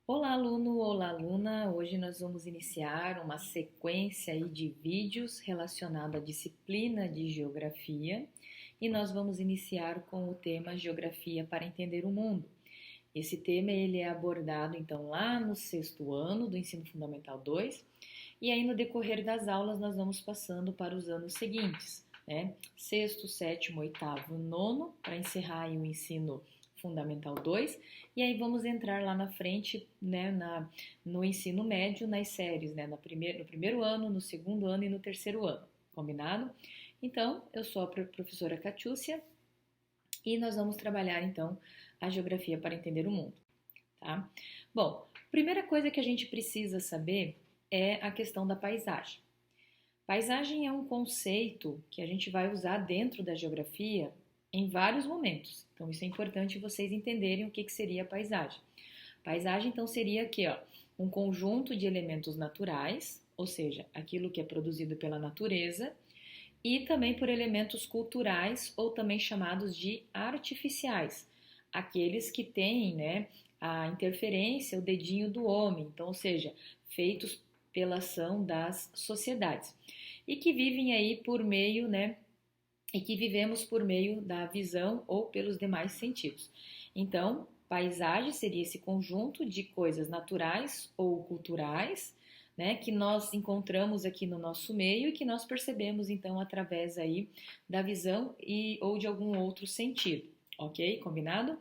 Olá, aluno, olá, aluna. Hoje nós vamos iniciar uma sequência aí de vídeos relacionado à disciplina de Geografia e nós vamos iniciar com o tema Geografia para entender o mundo. Esse tema ele é abordado então lá no sexto ano do Ensino Fundamental 2 e aí no decorrer das aulas nós vamos passando para os anos seguintes, né? Sexto, sétimo, oitavo, nono, para encerrar aí o ensino Fundamental 2, e aí vamos entrar lá na frente, né, no ensino médio, nas séries, né, no primeiro ano, no segundo ano e no terceiro ano, combinado? Então, eu sou a professora Catiúcia e nós vamos trabalhar então a geografia para entender o mundo, tá? Bom, primeira coisa que a gente precisa saber é a questão da paisagem. Paisagem é um conceito que a gente vai usar dentro da geografia em vários momentos. Então, isso é importante vocês entenderem o que seria a paisagem. Paisagem, então, seria aqui, ó, um conjunto de elementos naturais, ou seja, aquilo que é produzido pela natureza, e também por elementos culturais, ou também chamados de artificiais, aqueles que têm, né, a interferência, o dedinho do homem, então, ou seja, feitos pela ação das sociedades e que vivem aí por meio, né, e que vivemos por meio da visão ou pelos demais sentidos. Então, paisagem seria esse conjunto de coisas naturais ou culturais, né, que nós encontramos aqui no nosso meio e que nós percebemos então através aí da visão e ou de algum outro sentido, ok? Combinado?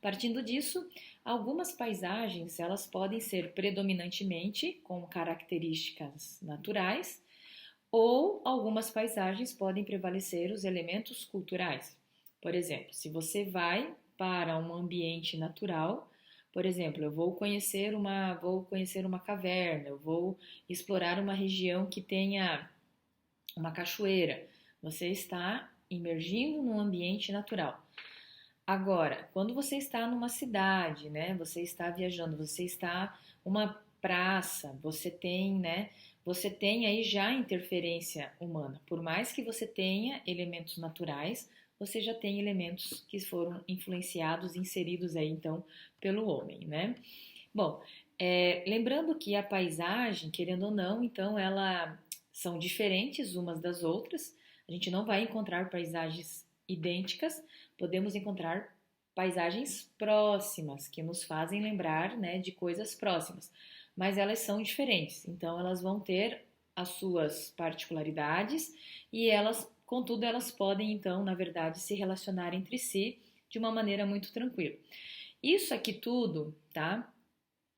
Partindo disso, algumas paisagens elas podem ser predominantemente com características naturais ou algumas paisagens podem prevalecer os elementos culturais. Por exemplo, se você vai para um ambiente natural, por exemplo, eu vou conhecer uma caverna, eu vou explorar uma região que tenha uma cachoeira. Você está imergindo num ambiente natural. Agora, quando você está numa cidade, né? Você está viajando, você está uma praça, você tem, né? Você tem aí já interferência humana. Por mais que você tenha elementos naturais, você já tem elementos que foram influenciados, inseridos aí então pelo homem, né? Bom, lembrando que a paisagem, querendo ou não, então ela são diferentes umas das outras. A gente não vai encontrar paisagens idênticas, podemos encontrar paisagens próximas que nos fazem lembrar, né, de coisas próximas, mas elas são diferentes. Então elas vão ter as suas particularidades e elas, contudo, elas podem então, na verdade, se relacionar entre si de uma maneira muito tranquila. Isso aqui tudo, tá?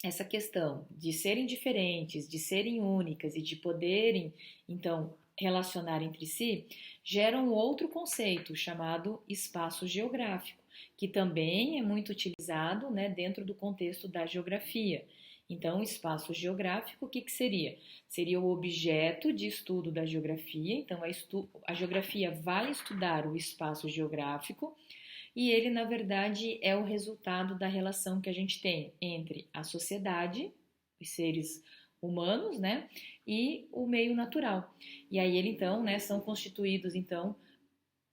Essa questão de serem diferentes, de serem únicas e de poderem, então, relacionar entre si, gera um outro conceito chamado espaço geográfico, que também é muito utilizado, né, dentro do contexto da geografia. Então, o espaço geográfico, o que seria? Seria o objeto de estudo da geografia. Então, a geografia vai estudar o espaço geográfico e ele, na verdade, é o resultado da relação que a gente tem entre a sociedade, os seres humanos, né, e o meio natural. E aí ele, então, né, são constituídos, então,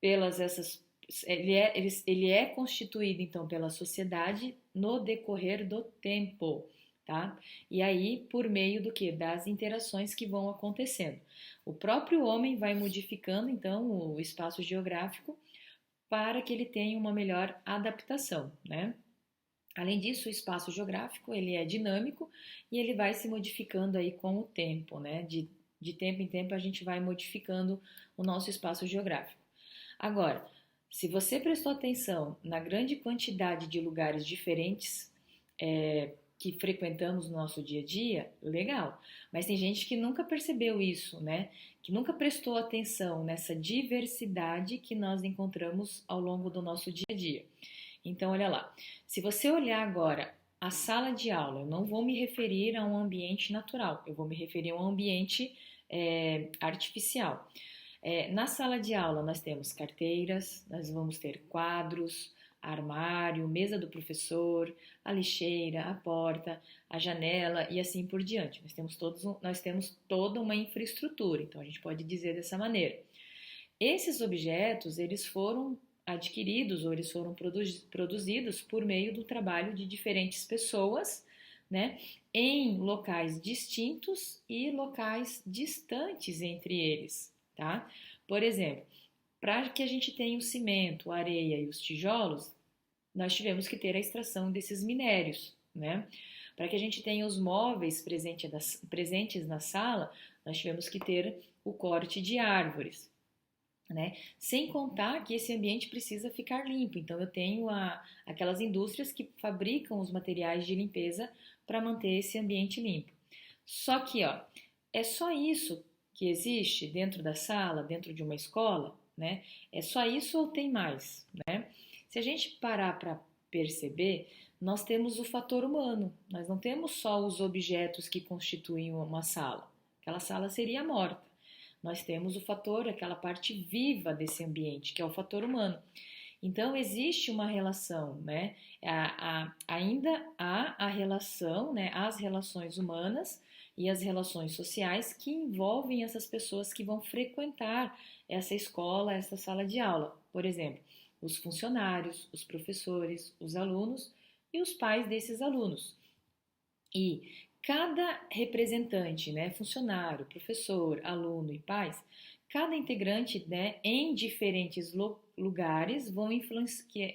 pelas essas... ele é constituído, então, pela sociedade no decorrer do tempo, tá? E aí, por meio do que? Das interações que vão acontecendo. O próprio homem vai modificando, então, o espaço geográfico para que ele tenha uma melhor adaptação, né? Além disso, o espaço geográfico ele é dinâmico e ele vai se modificando aí com o tempo, né? De tempo em tempo a gente vai modificando o nosso espaço geográfico. Agora, se você prestou atenção na grande quantidade de lugares diferentes que frequentamos no nosso dia a dia, legal. Mas tem gente que nunca percebeu isso, né? Que nunca prestou atenção nessa diversidade que nós encontramos ao longo do nosso dia a dia. Então, olha lá. Se você olhar agora a sala de aula, eu não vou me referir a um ambiente natural, eu vou me referir a um ambiente artificial. Na sala de aula, nós temos carteiras, nós vamos ter quadros, armário, mesa do professor, a lixeira, a porta, a janela e assim por diante. Nós temos toda uma infraestrutura, então a gente pode dizer dessa maneira. Esses objetos, eles foram adquiridos ou eles foram produzidos por meio do trabalho de diferentes pessoas, né, em locais distintos e locais distantes entre eles, tá? Por exemplo, para que a gente tenha o cimento, a areia e os tijolos, nós tivemos que ter a extração desses minérios, né? Para que a gente tenha os móveis presentes na sala, nós tivemos que ter o corte de árvores, né? Sem contar que esse ambiente precisa ficar limpo. Então eu tenho aquelas indústrias que fabricam os materiais de limpeza para manter esse ambiente limpo. Só que, ó, é só isso que existe dentro da sala, dentro de uma escola, né? É só isso ou tem mais, né? Se a gente parar para perceber, nós temos o fator humano. Nós não temos só os objetos que constituem uma sala. Aquela sala seria morta. Nós temos o fator, aquela parte viva desse ambiente, que é o fator humano. Então, existe uma relação, né? Ainda há a relação, né? As relações humanas e as relações sociais que envolvem essas pessoas que vão frequentar essa escola, essa sala de aula. Por exemplo, os funcionários, os professores, os alunos e os pais desses alunos. E cada representante, né, funcionário, professor, aluno e pais, cada integrante, né, em diferentes lugares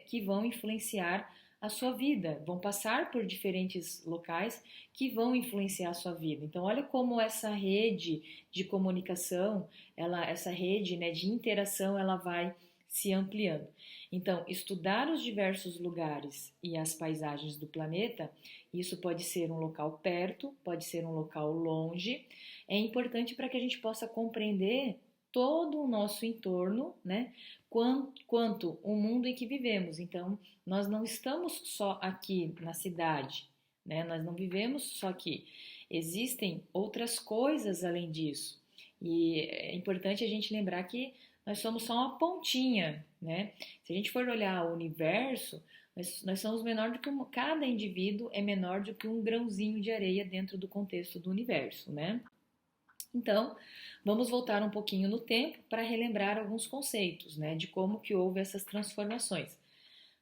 que vão influenciar a sua vida, vão passar por diferentes locais que vão influenciar a sua vida. Então, olha como essa rede de comunicação, essa rede, né, de interação, ela vai se ampliando. Então, estudar os diversos lugares e as paisagens do planeta, isso pode ser um local perto, pode ser um local longe, é importante para que a gente possa compreender todo o nosso entorno, né? Quanto o mundo em que vivemos. Então, nós não estamos só aqui na cidade, né? Nós não vivemos só aqui. Existem outras coisas além disso. E é importante a gente lembrar que nós somos só uma pontinha, né? Se a gente for olhar o universo, nós somos menor do que cada indivíduo é menor do que um grãozinho de areia dentro do contexto do universo, né? Então, vamos voltar um pouquinho no tempo para relembrar alguns conceitos, né, de como que houve essas transformações.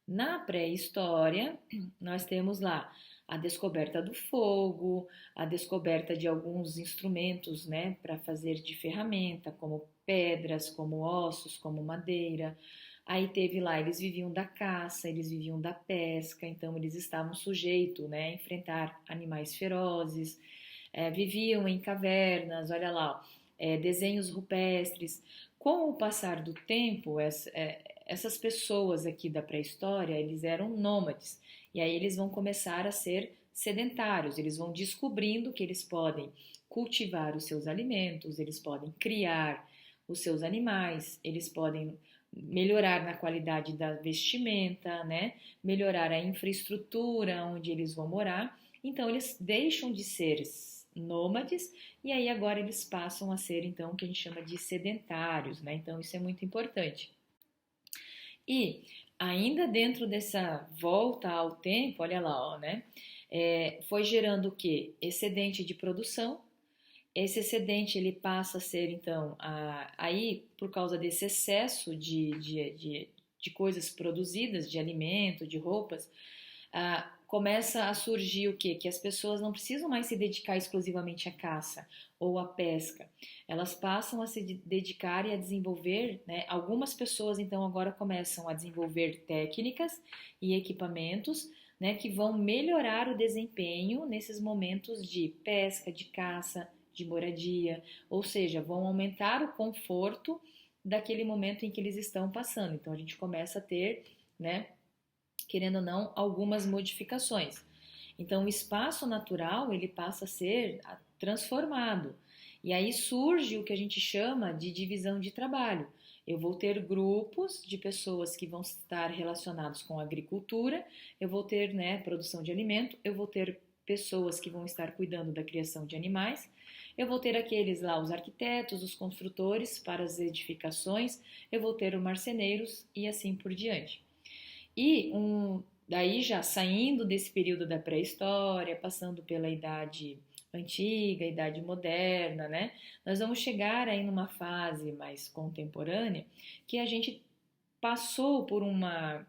Na pré-história, nós temos lá a descoberta do fogo, a descoberta de alguns instrumentos, né, para fazer de ferramenta, como pedras, como ossos, como madeira. Aí teve lá, eles viviam da caça, eles viviam da pesca, então eles estavam sujeitos, né, a enfrentar animais ferozes, viviam em cavernas, olha lá, desenhos rupestres. Com o passar do tempo, essas pessoas aqui da pré-história, eles eram nômades, e aí eles vão começar a ser sedentários, eles vão descobrindo que eles podem cultivar os seus alimentos, eles podem criar os seus animais, eles podem melhorar na qualidade da vestimenta, né? Melhorar a infraestrutura onde eles vão morar. Então eles deixam de ser nômades e aí agora eles passam a ser então o que a gente chama de sedentários, né? Então isso é muito importante. E ainda dentro dessa volta ao tempo, olha lá, ó, né? Foi gerando o que? Excedente de produção. Esse excedente ele passa a ser então aí por causa desse excesso de coisas produzidas, de alimento, de roupas, começa a surgir o quê? Que as pessoas não precisam mais se dedicar exclusivamente à caça ou à pesca. Elas passam a se dedicar e a desenvolver, né? Algumas pessoas então agora começam a desenvolver técnicas e equipamentos, né, que vão melhorar o desempenho nesses momentos de pesca, de caça, de moradia, ou seja, vão aumentar o conforto daquele momento em que eles estão passando. Então a gente começa a ter, né, querendo ou não, algumas modificações. Então o espaço natural ele passa a ser transformado. E aí surge o que a gente chama de divisão de trabalho. Eu vou ter grupos de pessoas que vão estar relacionados com a agricultura, eu vou ter, né, produção de alimento, eu vou ter pessoas que vão estar cuidando da criação de animais, eu vou ter aqueles lá, os arquitetos, os construtores para as edificações, eu vou ter os marceneiros e assim por diante. E daí já saindo desse período da pré-história, passando pela idade antiga, idade moderna, né? Nós vamos chegar aí numa fase mais contemporânea que a gente passou por uma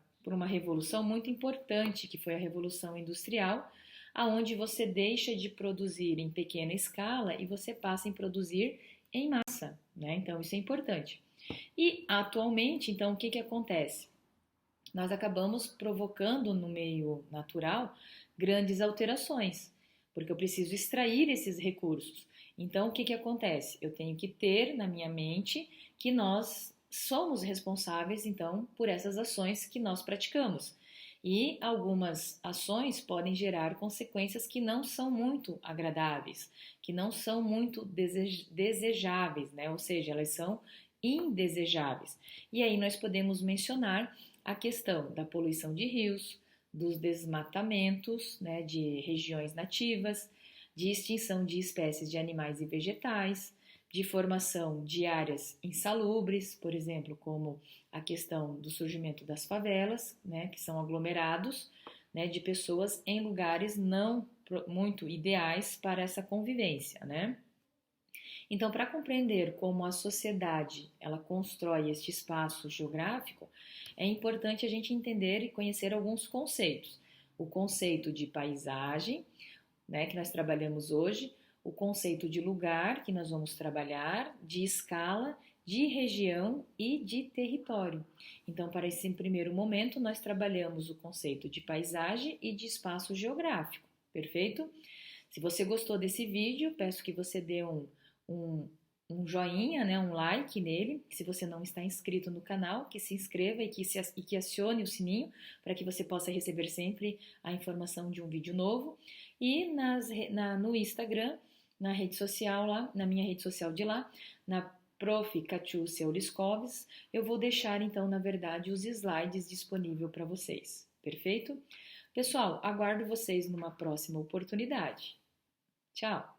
revolução muito importante, que foi a Revolução Industrial, aonde você deixa de produzir em pequena escala e você passa a produzir em massa, né? Então isso é importante. E atualmente, então, o que que acontece? Nós acabamos provocando no meio natural grandes alterações, porque eu preciso extrair esses recursos. Então, o que que acontece? Eu tenho que ter na minha mente que nós somos responsáveis, então, por essas ações que nós praticamos. E algumas ações podem gerar consequências que não são muito agradáveis, que não são muito desejáveis, né? Ou seja, elas são indesejáveis. E aí nós podemos mencionar a questão da poluição de rios, dos desmatamentos, né, de regiões nativas, de extinção de espécies de animais e vegetais, de formação de áreas insalubres, por exemplo, como a questão do surgimento das favelas, né, que são aglomerados, né, de pessoas em lugares não muito ideais para essa convivência, né? Então, para compreender como a sociedade ela constrói este espaço geográfico, é importante a gente entender e conhecer alguns conceitos. O conceito de paisagem, né, que nós trabalhamos hoje, o conceito de lugar, que nós vamos trabalhar, de escala, de região e de território. Então, para esse primeiro momento, nós trabalhamos o conceito de paisagem e de espaço geográfico, perfeito? Se você gostou desse vídeo, peço que você dê um, um joinha, né, um like nele. Se você não está inscrito no canal, que se inscreva e que acione o sininho para que você possa receber sempre a informação de um vídeo novo. E no Instagram, na rede social lá, na minha rede social de lá, na Prof. Catiúcia Oliscoves, eu vou deixar então, na verdade, os slides disponíveis para vocês. Perfeito? Pessoal, aguardo vocês numa próxima oportunidade. Tchau!